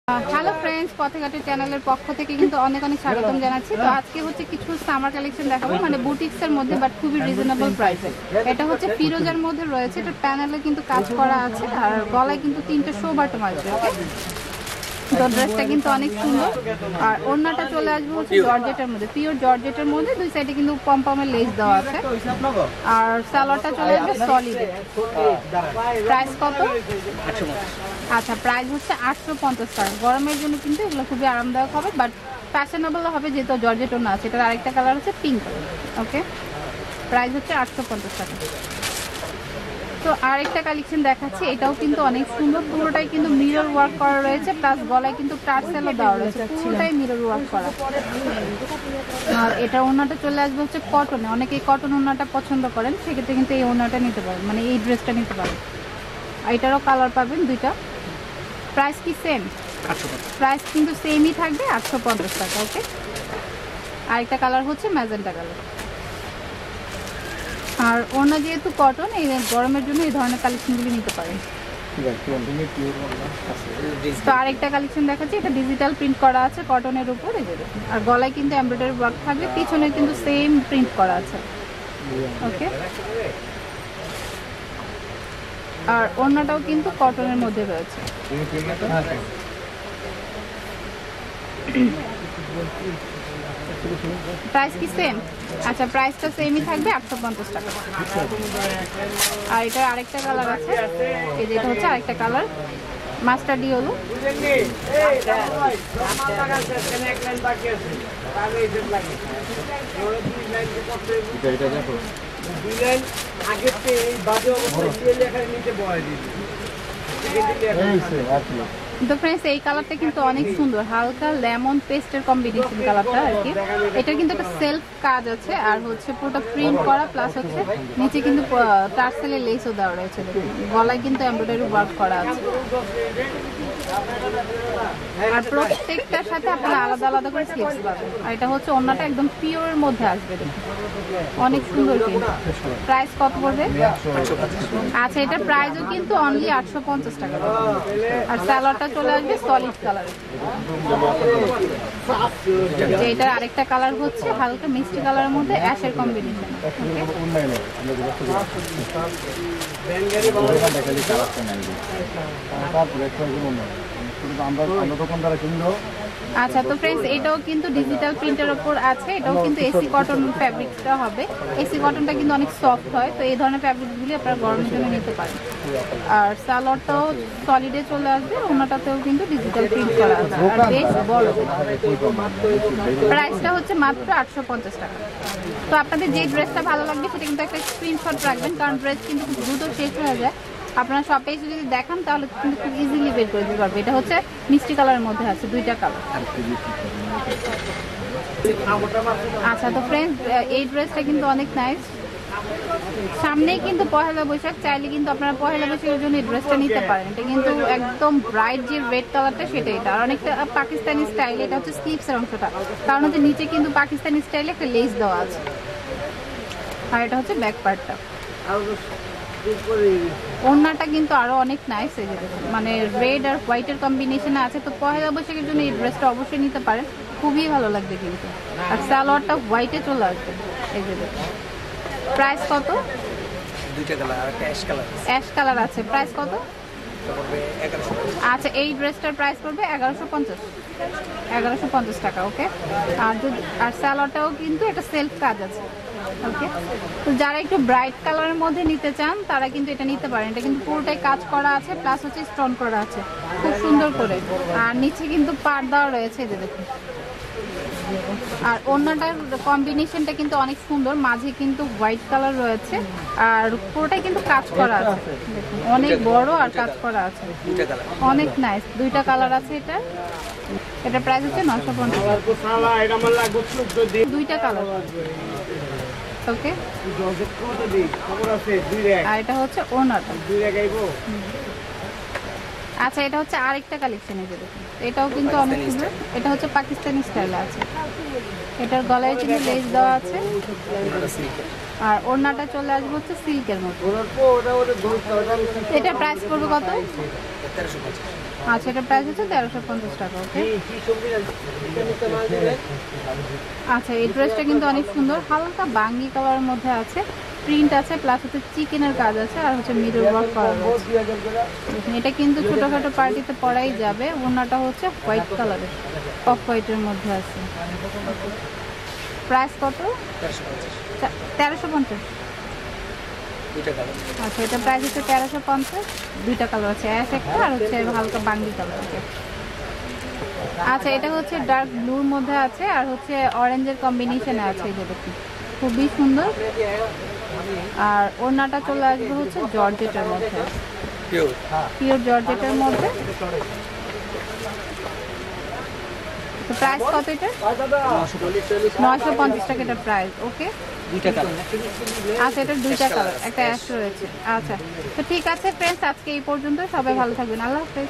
Hello friends, পথেঘাটের চ্যানেলের পক্ষ থেকে কিন্তু অনেক অনেক স্বাগতম জানাচ্ছি। তো আজকে হচ্ছে কিছু সামার কালেকশন দেখাবো, মানে বুটিক্সের মধ্যে বাট খুবই রিজনেবল প্রাইসে। এটা হচ্ছে ফিরোজার মধ্যে রয়েছে, এটা প্যানেলে কিন্তু কাজ করা আছে আর গলায় কিন্তু 3টে শো বাটন আসবে। ওকে, তো ড্রেসটা কিন্তু অনেক সুন্দর। আর ওড়নাটা চলে আসবে হচ্ছে জর্জেটের মধ্যে, পিওর জর্জেটের মধ্যে, দুই সাইডে কিন্তু পমপমের লেস দেওয়া আছে। আর সালোয়ারটা চলে আসবে সলিড। প্রাইস কত? আচ্ছা, প্রাইস হচ্ছে 850 টাকা। গরমের জন্য কিন্তু এগুলো খুবই আরামদায়ক হবে, বাট ফ্যাশনেবল হবে যেহেতু জর্জেট ওড়না আছে। এটার আরেকটা কালার হচ্ছে পিঙ্ক। ওকে, প্রাইস হচ্ছে 850 টাকা। তো আরেকটা কালেকশন দেখাচ্ছি, এটাও কিন্তু অনেক সুন্দর। পুরোটাই কিন্তু মিরর ওয়ার্ক করা রয়েছে, প্লাস গলায় কিন্তু টার্সেলও দেওয়া রয়েছে, পুরোটাই মিরর ওয়ার্ক করা। আর এটা ওড়নাটা চলে আসবে হচ্ছে কটনে। অনেকেই কটন ওড়নাটা পছন্দ করেন, সেক্ষেত্রে কিন্তু এই ওড়নাটা নিতে পারেন, মানে এই ড্রেসটা নিতে পারেন। এটারও কালার পাবেন দুইটা। প্রাইস কি সেম? প্রাইস কিন্তু সেমই থাকবে, 850 টাকা। ওকে, আরেকটা কালার হচ্ছে ম্যাজেন্টা কালার। আর ওড়না যেহেতু কটন, এই গরমের জন্য এই ধরনের কালেকশনগুলি নিতে পারেন। তো আরেকটা কালেকশন দেখাচ্ছি, এটা ডিজিটাল প্রিন্ট করা আছে কটনের উপর, এই যে দেখুন। আর গলায় কিন্তু এমব্রয়ডারি ওয়ার্ক থাকবে, পিছনে কিন্তু সেম প্রিন্ট করা আছে। ওকে, আর ওড়নাটাও কিন্তু কটনের মধ্যে রয়েছে। প্রাইস কি সেম? আচ্ছা, প্রাইসটা সেমই থাকবে, 850 টাকা। আর এটার আরেকটা কালার আছে, এই যেটা হচ্ছে আরেকটা কালার মাস্টার্ড ইয়েলো। তো ফ্রেন্ডস, এই কালারটা কিন্তু অনেক সুন্দর, হালকা লেমন পেস্টের কম্বিনেশন কালারটা আর কি। এটা কিন্তু একটা সেলফ কাজ আছে, আর হচ্ছে পুরোটা প্রিন্ট করা, প্লাস হচ্ছে নিচে কিন্তু টার্সেলের লেসও দেওয়া রয়েছে। গলায় কিন্তু এমব্রয়ডারি ওয়ার্ক করা আছে। আর প্রত্যেকটার সাথে আপনারা আলাদা আলাদা করে স্লিভস পাবেন। আর এটা হচ্ছে ওড়নাটা একদম পিওরের মধ্যে আসবে, দেখুন অনেক সুন্দর। কিন্তু প্রাইস কত পড়বে? আচ্ছা, এটার প্রাইসও কিন্তু অনলি 850 টাকা। আর সালোয়ারটা চলে আসবে সলিড কালার। এটার আরেকটা কালার হচ্ছে হালকা মিষ্টি কালারের মধ্যে অ্যাশের কম্বিনেশন। আচ্ছা, তো ফ্রেন্ডস, এটাও কিন্তু ডিজিটাল প্রিন্টের ওপর আছে। এটাও কিন্তু এসি কটন ফ্যাব্রিকটা হবে। এসি কটনটা কিন্তু অনেক সফট হয়, তো এই ধরনের ফ্যাব্রিকগুলি আপনারা গরমের জন্য নিতে পারেন। আর সালোয়ারটাও সলিডে চলে আসবে, ওনাটাতেও কিন্তু ডিজিটাল প্রিন্ট করা আছে, আর বেশ বড়। প্রাইসটা হচ্ছে মাত্র 850 টাকা। তো আপনাদের যে ড্রেসটা ভালো লাগবে সেটা কিন্তু একটা স্ক্রিনশট রাখবেন, কারণ ড্রেস কিন্তু খুব দ্রুত শেষ হয়ে যায়। আপনারা শপে এসে যদি দেখান তাহলে কিন্তু খুব ইজিলি বের করে দিতে পারবে। এটা হচ্ছে মিষ্টি কালারের মধ্যে আছে, দুইটা কালার। আচ্ছা, তো ফ্রেন্ডস, এই ড্রেসটা কিন্তু অনেক নাইস। সামনেই কিন্তু পহেলা বৈশাখ, চাইলে কিন্তু আপনারা পহেলা বৈশাখের জন্য এই ড্রেসটা নিতে পারেন। এটা কিন্তু একদম ব্রাইট যে রেড কালারটা সেটা। এটা আর অনেকটা পাকিস্তানি স্টাইল। এটা হচ্ছে স্লিভসের অংশটা, কারণ হচ্ছে নিচে কিন্তু পাকিস্তানি স্টাইলে একটা লেস দেওয়া আছে। আর এটা হচ্ছে ব্যাক পার্টটা। ওড়নাটা কিন্তু আরো অনেক নাইস, এই যে মানে রেড আর হোয়াইটের কম্বিনেশনে আছে। তো পহেলা বৈশাখের জন্য এই ড্রেসটা অবশ্যই নিতে পারেন, খুবই ভালো লাগবে কিন্তু। আর সালোয়ারটা হোয়াইটে চলে আসবে, এই যে প্রাইস কত? দুইটা কালার, আর একটা অ্যাশ কালার। অ্যাশ কালার আছে, প্রাইস কত? আচ্ছা, এই ড্রেসটার প্রাইস পড়বে 1150 টাকা। ওকে, আর সালোয়ারটাও কিন্তু একটা সেলফ কাজ আছে। ওকে, তো যারা একটু ব্রাইট কালারের মধ্যে নিতে চান তারা কিন্তু এটা নিতে পারেন। এটা কিন্তু পুরোটাই কাজ করা আছে, প্লাস হচ্ছে স্টোন করা আছে খুব সুন্দর করে। আর নিচে কিন্তু পাড় দেওয়া রয়েছে, এই যে দেখুন। আর ওড়নাটার কম্বিনেশনটা কিন্তু অনেক সুন্দর, মাঝে কিন্তু হোয়াইট কালার রয়েছে, আর পুরোটাই কিন্তু কাজ করা আছে, দেখুন অনেক বড় আর কাজ করা আছে, অনেক নাইস। দুইটা কালার আছে। এটা প্রাইস হচ্ছে 950। দুইটা কালার। ওকে, আর এটা হচ্ছে ওড়নাটা। আচ্ছা, এটা হচ্ছে আরেকটা কালেকশন, এই যে দেখুন এটাও কিন্তু অনেক সুন্দর। এটা হচ্ছে পাকিস্তানি স্টাইলে আছে, এটার গলায় কিন্তু লেস দেওয়া আছে এটা সিল্কের। আর ওড়নাটা চলে আসবে হচ্ছে সিল্কের মধ্যে। এটা প্রাইস পড়বে কত? 1350। আচ্ছা, এটা প্রাইস হচ্ছে 1350 টাকা। ওকে, আচ্ছা এই ড্রেসটা কিন্তু অনেক সুন্দর, হালকা বাঙ্গি কালারের মধ্যে আছে, প্রিন্ট আছে প্লাস হচ্ছে চিকেনের কাজ আছে আর হচ্ছে মিডল ওয়ার্ক করা রয়েছে। এটা কিন্তু ছোটখাটো পার্টিতে পরাই যাবে। ওড়নাটা হচ্ছে হোয়াইট কালারের, অফ হোয়াইটের মধ্যে আছে। প্রাইস কত? 1350। দুইটা কালার। আচ্ছা, এটা প্রাইস হচ্ছে 1350। দুইটা কালার আছে, অ্যাশ একটা আর হচ্ছে হালকা বাঙ্গি কালার আছে। আচ্ছা, এটা হচ্ছে ডার্ক ব্লুর মধ্যে আছে আর হচ্ছে অরেঞ্জের কম্বিনেশনে আছে, এই যে দেখুন খুবই সুন্দর। আর ওড়নাটা চলে আসবে হচ্ছে জর্জেটের মধ্যে, পিওর জর্জেটের মধ্যে। প্রাইস কত এটা? 950 টাকা এটা প্রাইস। ওকে, দুইটা কালার। আচ্ছা এটার দুইটা কালার, একটা অ্যাশ রয়েছে। আচ্ছা, তো ঠিক আছে ফ্রেন্ডস, আজকে এই পর্যন্ত। সবাই ভালো থাকবেন, আল্লাহ হাফেজ।